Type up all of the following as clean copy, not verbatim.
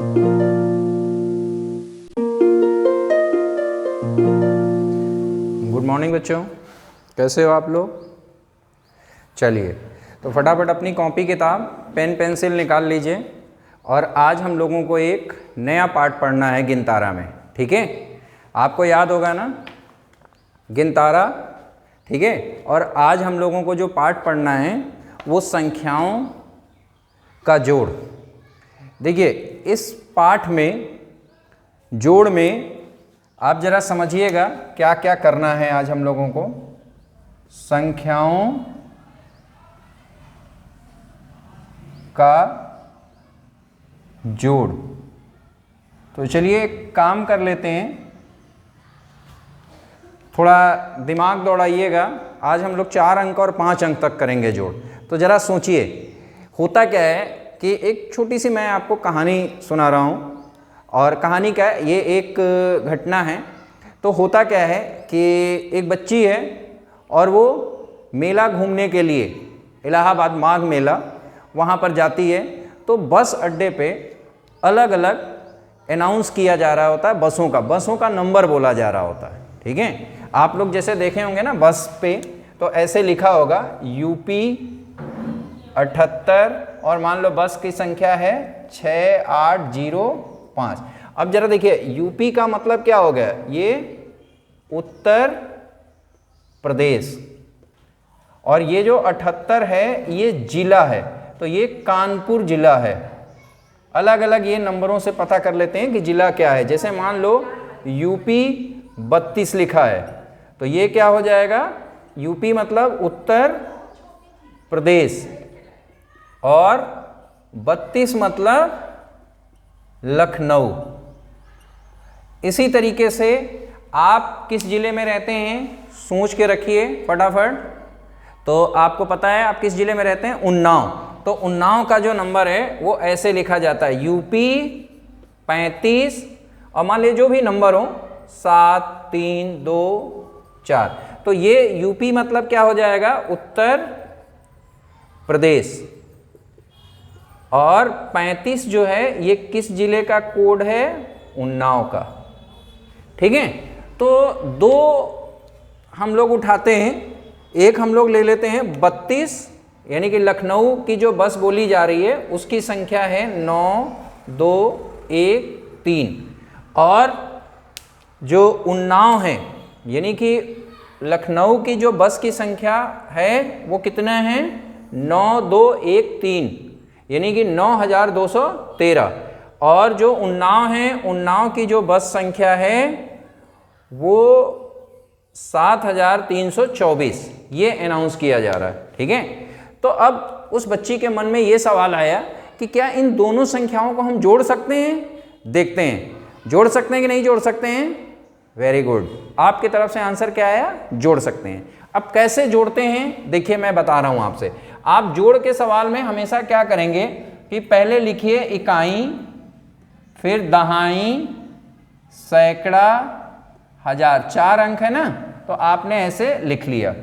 Good morning बच्चों, कैसे हो आप लोग? चलिए तो फटाफट अपनी कॉपी किताब पेन पेंसिल निकाल लीजिए और आज हम लोगों को एक नया पाठ पढ़ना है गिनतारा में। ठीक है, आपको याद होगा ना गिनतारा? ठीक है, और आज हम लोगों को जो पाठ पढ़ना है वो संख्याओं का जोड़। देखिए इस पाठ में जोड़ में आप जरा समझिएगा क्या क्या करना है आज हम लोगों को। संख्याओं का जोड़। तो चलिए एक काम कर लेते हैं, थोड़ा दिमाग दौड़ाइएगा। आज हम लोग 4 अंक और 5 अंक तक करेंगे जोड़। तो ज़रा सोचिए होता क्या है कि एक छोटी सी मैं आपको कहानी सुना रहा हूँ। और कहानी क्या है, ये एक घटना है। तो होता क्या है कि एक बच्ची है और वो मेला घूमने के लिए, इलाहाबाद माघ मेला, वहाँ पर जाती है। तो बस अड्डे पे अलग अलग अनाउंस किया जा रहा होता है, बसों का नंबर बोला जा रहा होता है। ठीक है, आप लोग जैसे देखे होंगे ना बस पे, तो ऐसे लिखा होगा यूपी 78 और मान लो बस की संख्या है 6805। अब जरा देखिए यूपी का मतलब क्या हो गया, ये उत्तर प्रदेश, और ये जो 78 है ये जिला है, तो ये कानपुर जिला है। अलग अलग ये नंबरों से पता कर लेते हैं कि जिला क्या है। जैसे मान लो यूपी 32 लिखा है, तो ये क्या हो जाएगा, यूपी मतलब उत्तर प्रदेश, और 32 मतलब लखनऊ। इसी तरीके से आप किस जिले में रहते हैं सोच के रखिए फटाफट। तो आपको पता है आप किस जिले में रहते हैं, उन्नाव। तो उन्नाव का जो नंबर है वो ऐसे लिखा जाता है यूपी 35, और मान लीजिए जो भी नंबर हो 7 3 2 4, तो ये यूपी मतलब क्या हो जाएगा, उत्तर प्रदेश। और 35 जो है ये किस जिले का कोड है, उन्नाव का। ठीक है, तो 2 हम लोग उठाते हैं, एक हम लोग ले लेते हैं 32, यानी कि लखनऊ की जो बस बोली जा रही है उसकी संख्या है 9213, और जो उन्नाव है यानी कि लखनऊ की जो बस की संख्या है वो कितना है, 9213, यानी कि 9213। और जो उन्नाव है, उन्नाव की जो बस संख्या है वो 7324, ये अनाउंस किया जा रहा है। ठीक है, तो अब उस बच्ची के मन में ये सवाल आया कि क्या इन दोनों संख्याओं को हम जोड़ सकते हैं। देखते हैं जोड़ सकते हैं कि नहीं जोड़ सकते हैं। वेरी गुड, आपकी तरफ से आंसर क्या आया, जोड़ सकते हैं। अब कैसे जोड़ते हैं देखिए मैं बता रहा हूं आपसे। आप जोड़ के सवाल में हमेशा क्या करेंगे कि पहले लिखिए इकाई, फिर दहाई, सैकड़ा, हजार। 4 अंक है ना, तो आपने ऐसे लिख लिया।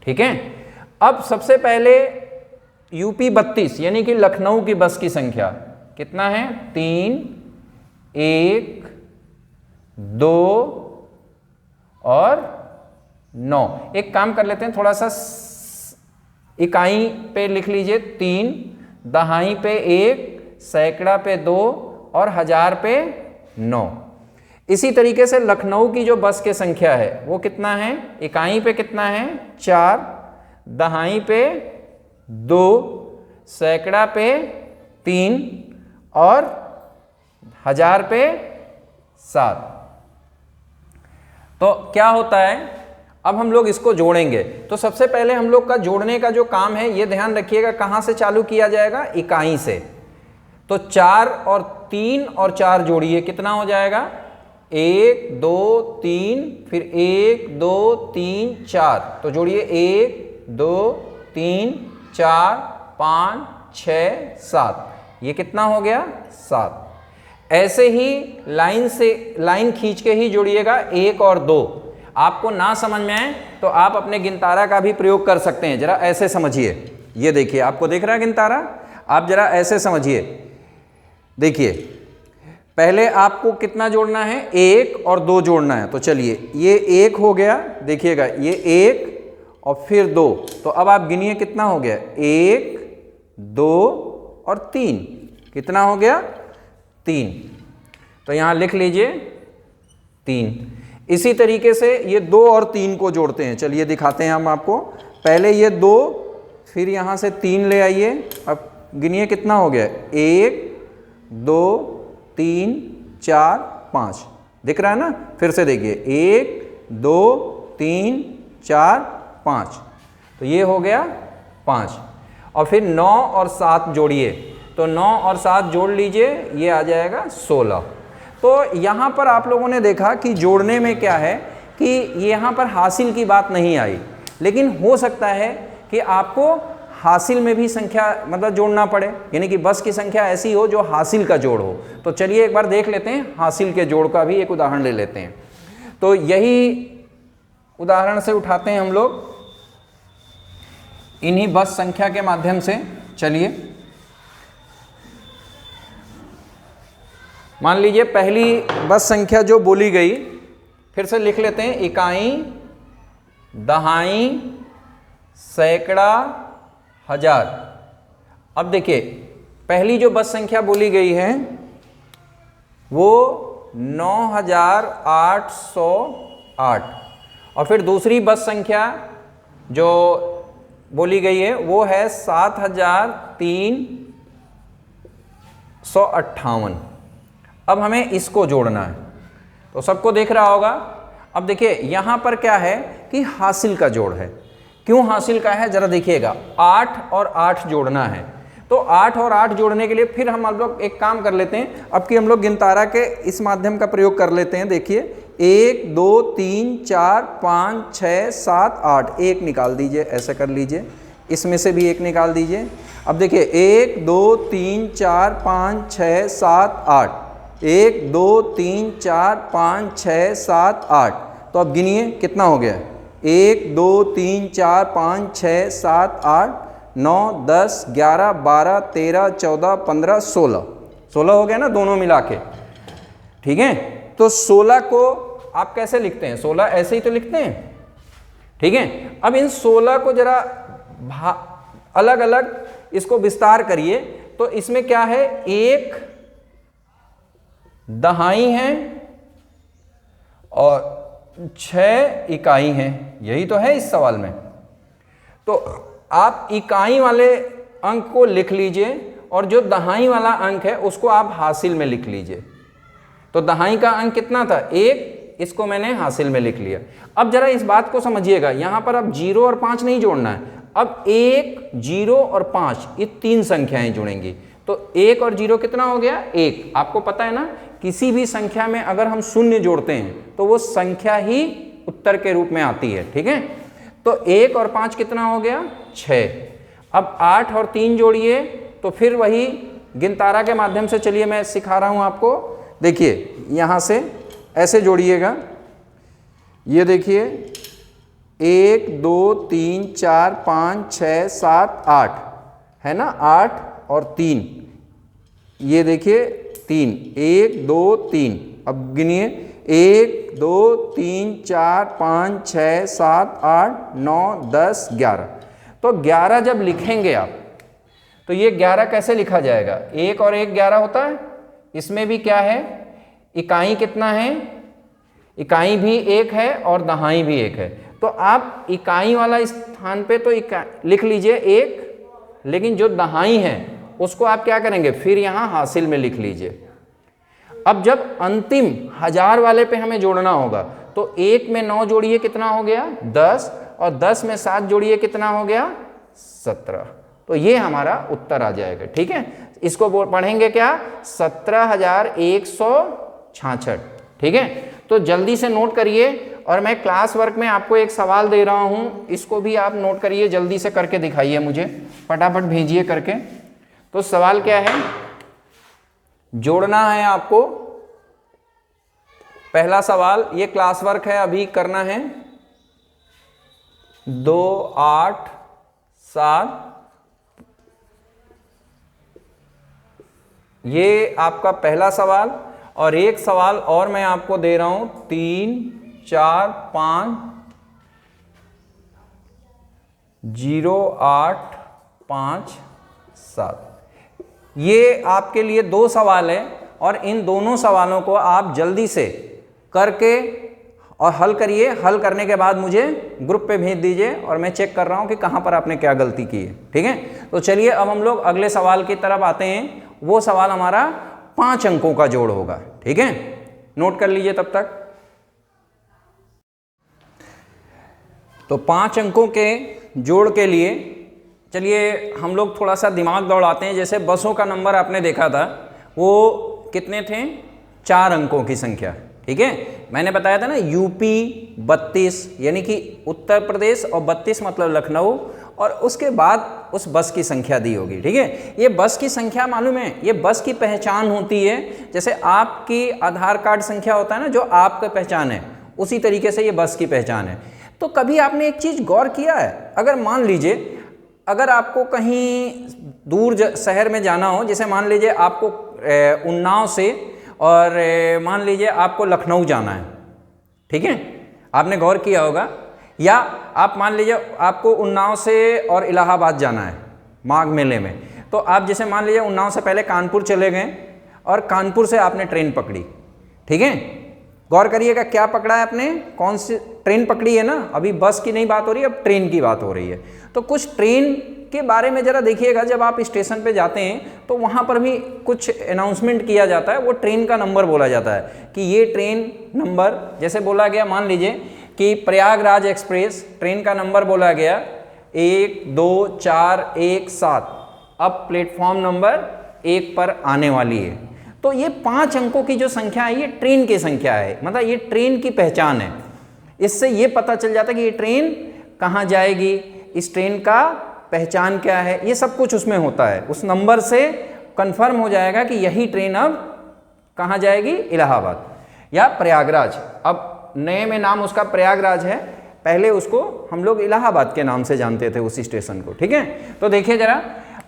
ठीक है, अब सबसे पहले यूपी 32 यानी कि लखनऊ की बस की संख्या कितना है, 3 1 2 और 9। एक काम कर लेते हैं, थोड़ा सा इकाई पे लिख लीजिए 3, दहाई पे 1, सैकड़ा पे 2 और हजार पे 9। इसी तरीके से लखनऊ की जो बस की संख्या है वो कितना है, इकाई पे कितना है 4, दहाई पे 2, सैकड़ा पे 3 और हजार पे 7। तो क्या होता है, अब हम लोग इसको जोड़ेंगे। तो सबसे पहले हम लोग का जोड़ने का जो काम है ये ध्यान रखिएगा कहाँ से चालू किया जाएगा, इकाई से। तो 4 और 3 और 4 जोड़िए, कितना हो जाएगा, 1 2 3, फिर 1 2 3 4। तो जोड़िए 1 2 3 4 5 6 7, ये कितना हो गया, 7। ऐसे ही लाइन से लाइन खींच के ही जोड़िएगा 1 और 2। आपको ना समझ में आए तो आप अपने गिनतारा का भी प्रयोग कर सकते हैं। जरा ऐसे समझिए, ये देखिए आपको दिख रहा है गिनतारा, आप जरा ऐसे समझिए। देखिए पहले आपको कितना जोड़ना है, 1 और 2 जोड़ना है। तो चलिए ये 1 हो गया, देखिएगा ये 1 और फिर 2, तो अब आप गिनिए कितना हो गया, 1 2 और 3, कितना हो गया 3। तो यहाँ लिख लीजिए 3। इसी तरीके से ये 2 और 3 को जोड़ते हैं, चलिए दिखाते हैं हम आपको। पहले ये 2, फिर यहाँ से 3 ले आइए, अब गिनिए कितना हो गया, 1 2 3 4 5, दिख रहा है ना। फिर से देखिए 1 2 3 4 5, तो ये हो गया 5। और फिर 9 और 7 जोड़िए, तो 9 और 7 जोड़ लीजिए, ये आ जाएगा 16। तो यहाँ पर आप लोगों ने देखा कि जोड़ने में क्या है कि यहाँ पर हासिल की बात नहीं आई, लेकिन हो सकता है कि आपको हासिल में भी संख्या मतलब जोड़ना पड़े, यानी कि बस की संख्या ऐसी हो जो हासिल का जोड़ हो। तो चलिए एक बार देख लेते हैं, हासिल के जोड़ का भी एक उदाहरण ले लेते हैं। तो यही उदाहरण से उठाते हैं हम लोग इन्हीं बस संख्या के माध्यम से। चलिए मान लीजिए पहली बस संख्या जो बोली गई, फिर से लिख लेते हैं, इकाई, दहाई, सैकड़ा, हजार। अब देखिए पहली जो बस संख्या बोली गई है वो 9808, और फिर दूसरी बस संख्या जो बोली गई है वो है 7358। अब हमें इसको जोड़ना है, तो सबको देख रहा होगा। अब देखिए यहाँ पर क्या है कि हासिल का जोड़ है। क्यों हासिल का है जरा देखिएगा, 8 और 8 जोड़ना है। तो 8 और 8 जोड़ने के लिए फिर हम लोग एक काम कर लेते हैं, अब कि हम लोग गिनतारा के इस माध्यम का प्रयोग कर लेते हैं। देखिए 1 2 3 4 5 6 7 8, 1 निकाल दीजिए, ऐसे कर लीजिए, इसमें से भी 1 निकाल दीजिए। अब देखिए 1 2 3 4 5 6 7 8, 1 2 3 4 5 6 7 8। तो अब गिनिए कितना हो गया, 1 2 3 4 5 6 7 8 9 10 11 12 13 14 15 16, 16 हो गया ना दोनों मिला के, ठीक है। तो 16 को आप कैसे लिखते हैं, 16 ऐसे ही तो लिखते हैं, ठीक है। अब इन 16 को जरा अलग अलग इसको विस्तार करिए, तो इसमें क्या है, 1 दहाई है और 6 इकाई हैं, यही तो है इस सवाल में। तो आप इकाई वाले अंक को लिख लीजिए और जो दहाई वाला अंक है उसको आप हासिल में लिख लीजिए। तो दहाई का अंक कितना था, 1, इसको मैंने हासिल में लिख लिया। अब जरा इस बात को समझिएगा, यहां पर अब 0 और 5 नहीं जोड़ना है, अब 1 0 और 5 ये 3 संख्याएं जुड़ेंगी। तो 1 और 0 कितना हो गया, 1। आपको पता है ना किसी भी संख्या में अगर हम शून्य जोड़ते हैं तो वो संख्या ही उत्तर के रूप में आती है, ठीक है। तो 1 और 5 कितना हो गया, 6। अब 8 और 3 जोड़िए, तो फिर वही गिनतारा के माध्यम से, चलिए मैं सिखा रहा हूं आपको। देखिए यहां से ऐसे जोड़िएगा, ये देखिए 1 2 3 4 5 6 7 8 है ना, 8 और 3, ये देखिए 3, 1 2 3। अब गिनिए 1 2 3 4 5 6 7 8 9 10 11। तो 11 जब लिखेंगे आप, तो ये 11 कैसे लिखा जाएगा, 1 और 1 11 होता है। इसमें भी क्या है, इकाई कितना है, इकाई भी 1 है और दहाई भी 1 है। तो आप इकाई वाला स्थान पे तो लिख लीजिए 1, लेकिन जो दहाई है उसको आप क्या करेंगे, फिर यहाँ हासिल में लिख लीजिए। अब जब अंतिम 1000 वाले पे हमें जोड़ना होगा, तो 1 में 9 जोड़िए, कितना हो गया 10, और 10 में 7 जोड़िए, कितना हो गया 17। तो ये हमारा उत्तर आ जाएगा, ठीक है। इसको पढ़ेंगे क्या, 17,166, ठीक है। तो जल्दी से नोट करिए, और मैं क्लास वर्क में आपको एक सवाल दे रहा हूं, इसको भी आप नोट करिए, जल्दी से करके दिखाइए मुझे, फटाफट भेजिए करके। तो सवाल क्या है, जोड़ना है आपको। पहला सवाल, ये क्लास वर्क है, अभी करना है। 2 8 7, ये आपका पहला सवाल। और एक सवाल और मैं आपको दे रहा हूं, 3 4 5 0 8 5 7। ये आपके लिए 2 सवाल है और इन दोनों सवालों को आप जल्दी से करके और हल करिए। हल करने के बाद मुझे ग्रुप पे भेज दीजिए और मैं चेक कर रहा हूं कि कहां पर आपने क्या गलती की है। ठीक है, तो चलिए अब हम लोग अगले सवाल की तरफ आते हैं। वो सवाल हमारा 5 अंकों का जोड़ होगा। ठीक है, नोट कर लीजिए तब तक। तो 5 अंकों के जोड़ के लिए चलिए हम लोग थोड़ा सा दिमाग दौड़ाते हैं। जैसे बसों का नंबर आपने देखा था, वो कितने थे? 4 अंकों की संख्या। ठीक है, मैंने बताया था ना यूपी 32 यानी कि उत्तर प्रदेश और 32 मतलब लखनऊ, और उसके बाद उस बस की संख्या दी होगी। ठीक है, ये बस की संख्या मालूम है, ये बस की पहचान होती है। जैसे आपकी आधार कार्ड संख्या होता है ना, जो आपका पहचान है, उसी तरीके से ये बस की पहचान है। तो कभी आपने एक चीज गौर किया है, अगर मान लीजिए अगर आपको कहीं दूर शहर में जाना हो, जैसे मान लीजिए आपको उन्नाव से और मान लीजिए आपको लखनऊ जाना है। ठीक है, आपने गौर किया होगा। या आप मान लीजिए आपको उन्नाव से और इलाहाबाद जाना है माघ मेले में, तो आप जैसे मान लीजिए उन्नाव से पहले कानपुर चले गए और कानपुर से आपने ट्रेन पकड़ी। ठीक है, गौर करिएगा क्या पकड़ा है आपने, कौन सी ट्रेन पकड़ी है ना। अभी बस की नहीं बात हो रही है, अब ट्रेन की बात हो रही है। तो कुछ ट्रेन के बारे में जरा देखिएगा, जब आप स्टेशन पे जाते हैं तो वहाँ पर भी कुछ अनाउंसमेंट किया जाता है, वो ट्रेन का नंबर बोला जाता है कि ये ट्रेन नंबर, जैसे बोला गया मान लीजिए कि प्रयागराज एक्सप्रेस ट्रेन का नंबर बोला गया 1 2 4 1 7, अब प्लेटफॉर्म नंबर 1 पर आने वाली है। तो ये 5 अंकों की जो संख्या है, ये ट्रेन की संख्या है, मतलब ये ट्रेन की पहचान है। इससे ये पता चल जाता है कि ये ट्रेन कहाँ जाएगी, इस ट्रेन का पहचान क्या है, ये सब कुछ उसमें होता है। उस नंबर से कंफर्म हो जाएगा कि यही ट्रेन अब कहाँ जाएगी, इलाहाबाद या प्रयागराज। अब नए में नाम उसका प्रयागराज है, पहले उसको हम लोग इलाहाबाद के नाम से जानते थे उसी स्टेशन को। ठीक है, तो देखिए जरा,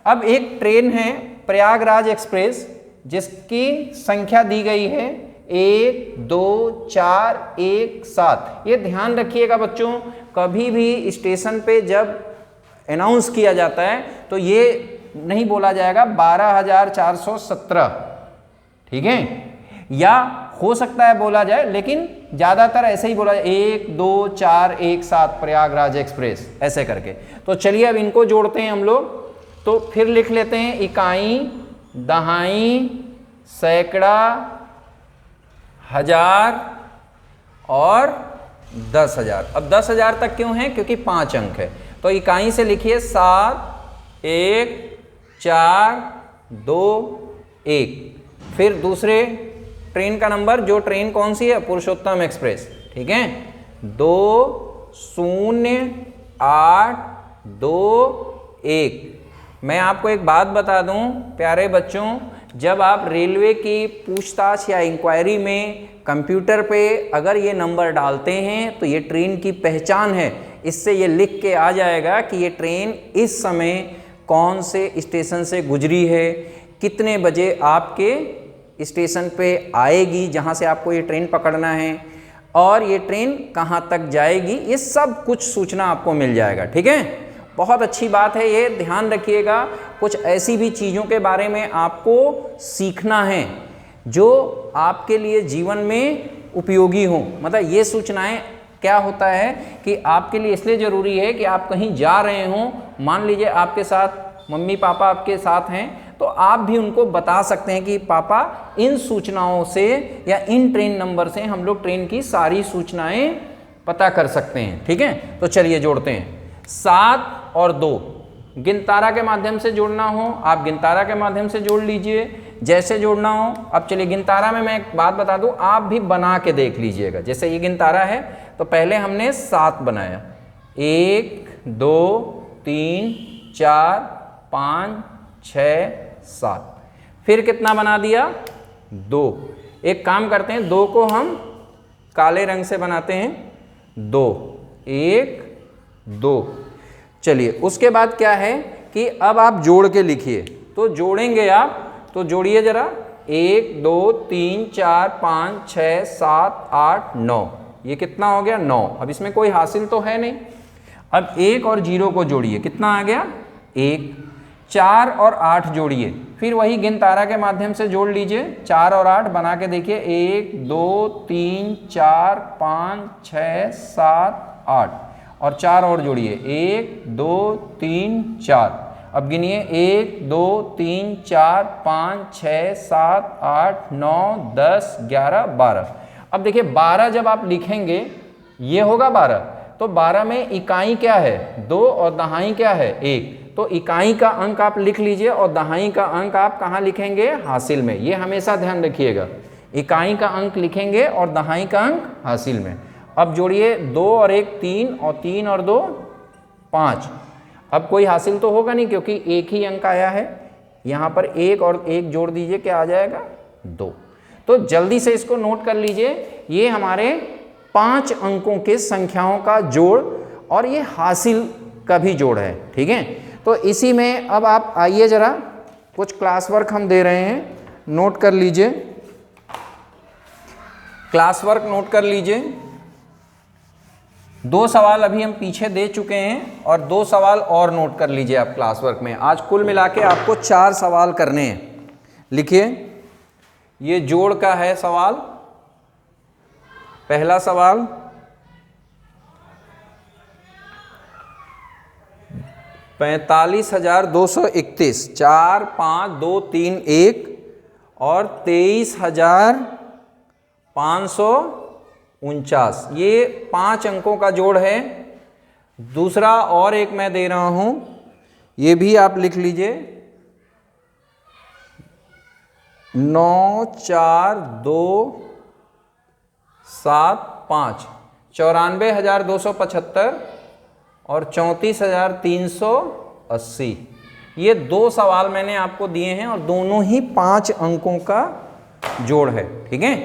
अब एक ट्रेन है प्रयागराज एक्सप्रेस जिसकी संख्या दी गई है 1 2 4 1 7। ये ध्यान रखिएगा बच्चों, कभी भी स्टेशन पे जब अनाउंस किया जाता है तो ये नहीं बोला जाएगा 12,417। ठीक है, या हो सकता है बोला जाए, लेकिन ज़्यादातर ऐसे ही बोला जाए 1 2 4 1 7 प्रयागराज एक्सप्रेस ऐसे करके। तो चलिए अब इनको जोड़ते हैं हम लोग। तो फिर लिख लेते हैं इकाई, दहाई, सैकड़ा, हजार और 10,000। अब 10,000 तक क्यों है, क्योंकि 5 अंक है। तो इकाई से लिखिए 7 1 4 2 1। फिर दूसरे ट्रेन का नंबर, जो ट्रेन कौन सी है, पुरुषोत्तम एक्सप्रेस। ठीक है, 2 0 8 2 1। मैं आपको एक बात बता दूं प्यारे बच्चों, जब आप रेलवे की पूछताछ या इंक्वायरी में कंप्यूटर पे अगर ये नंबर डालते हैं तो ये ट्रेन की पहचान है। इससे ये लिख के आ जाएगा कि ये ट्रेन इस समय कौन से स्टेशन से गुजरी है, कितने बजे आपके स्टेशन पे आएगी जहाँ से आपको ये ट्रेन पकड़ना है, और ये ट्रेन कहाँ तक जाएगी, ये सब कुछ सूचना आपको मिल जाएगा। ठीक है, बहुत अच्छी बात है ये, ध्यान रखिएगा। कुछ ऐसी भी चीज़ों के बारे में आपको सीखना है जो आपके लिए जीवन में उपयोगी हो। मतलब ये सूचनाएं क्या होता है कि आपके लिए इसलिए ज़रूरी है कि आप कहीं जा रहे हों, मान लीजिए आपके साथ मम्मी पापा आपके साथ हैं, तो आप भी उनको बता सकते हैं कि पापा इन सूचनाओं से या इन ट्रेन नंबर से हम लोग ट्रेन की सारी सूचनाएं पता कर सकते हैं। ठीक है, तो चलिए जोड़ते हैं। 7 और 2 गिनतारा के माध्यम से जोड़ना हो आप गिनतारा के माध्यम से जोड़ लीजिए, जैसे जोड़ना हो। अब चलिए गिनतारा में मैं एक बात बता दूं, आप भी बना के देख लीजिएगा। जैसे ये गिनतारा है तो पहले हमने 7 बनाया, 1 2 3 4 5 6 7। फिर कितना बना दिया, 2। एक काम करते हैं, 2 को हम काले रंग से बनाते हैं, 2 1 2। चलिए उसके बाद क्या है कि अब आप जोड़ के लिखिए। तो जोड़ेंगे आप, तो जोड़िए जरा, 1 2 3 4 5 6 7 8 9, ये कितना हो गया 9। अब इसमें कोई हासिल तो है नहीं। अब 1 और 0 को जोड़िए, कितना आ गया 1। 4 और 8 जोड़िए, फिर वही गिन तारा के माध्यम से जोड़ लीजिए। 4 और 8 बना के देखिए, 1 2 3 4 5 6 7 8, और 4 और जोड़िए, 1 2 3 4। अब गिनिए, 1 2 3 4 5 6 7 8 9 10 11 12। अब देखिए 12 जब आप लिखेंगे ये होगा 12, तो 12 में इकाई क्या है 2 और दहाई क्या है 1, तो इकाई का अंक आप लिख लीजिए और दहाई का अंक आप कहाँ लिखेंगे हासिल में। ये हमेशा ध्यान रखिएगा, इकाई का अंक लिखेंगे और दहाई का अंक हासिल में। अब जोड़िए, 2 और 1 3, और 3 और 2 5। अब कोई हासिल तो होगा नहीं क्योंकि एक ही अंक आया है। यहाँ पर 1 और 1 जोड़ दीजिए, क्या आ जाएगा 2। तो जल्दी से इसको नोट कर लीजिए, ये हमारे 5 अंकों के संख्याओं का जोड़ और ये हासिल का भी जोड़ है। ठीक है, तो इसी में अब आप आइए जरा, कुछ क्लास वर्क हम दे रहे हैं, नोट कर लीजिए। क्लास वर्क नोट कर लीजिए। 2 सवाल अभी हम पीछे दे चुके हैं और 2 सवाल और नोट कर लीजिए आप क्लास वर्क में। आज कुल मिला के आपको 4 सवाल करने हैं। लिखिए, ये जोड़ का है सवाल। पहला सवाल, 45,231, 4 5 2 3 1 और 23,549, ये 5 अंकों का जोड़ है। दूसरा और एक मैं दे रहा हूं, ये भी आप लिख लीजिए, 9 4 2 7 5, 94,275 और 34,380। ये 2 सवाल मैंने आपको दिए हैं और दोनों ही 5 अंकों का जोड़ है। ठीक है,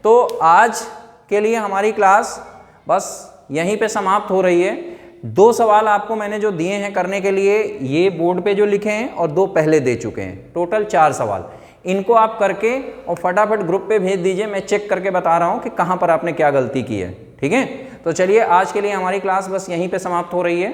तो आज के लिए हमारी क्लास बस यहीं पे समाप्त हो रही है। 2 सवाल आपको मैंने जो दिए हैं करने के लिए, ये बोर्ड पे जो लिखे हैं और 2 पहले दे चुके हैं, टोटल 4 सवाल। इनको आप करके और फटाफट ग्रुप पे भेज दीजिए, मैं चेक करके बता रहा हूं कि कहां पर आपने क्या गलती की है। ठीक है, तो चलिए आज के लिए हमारी क्लास बस यहीं पे समाप्त हो रही है।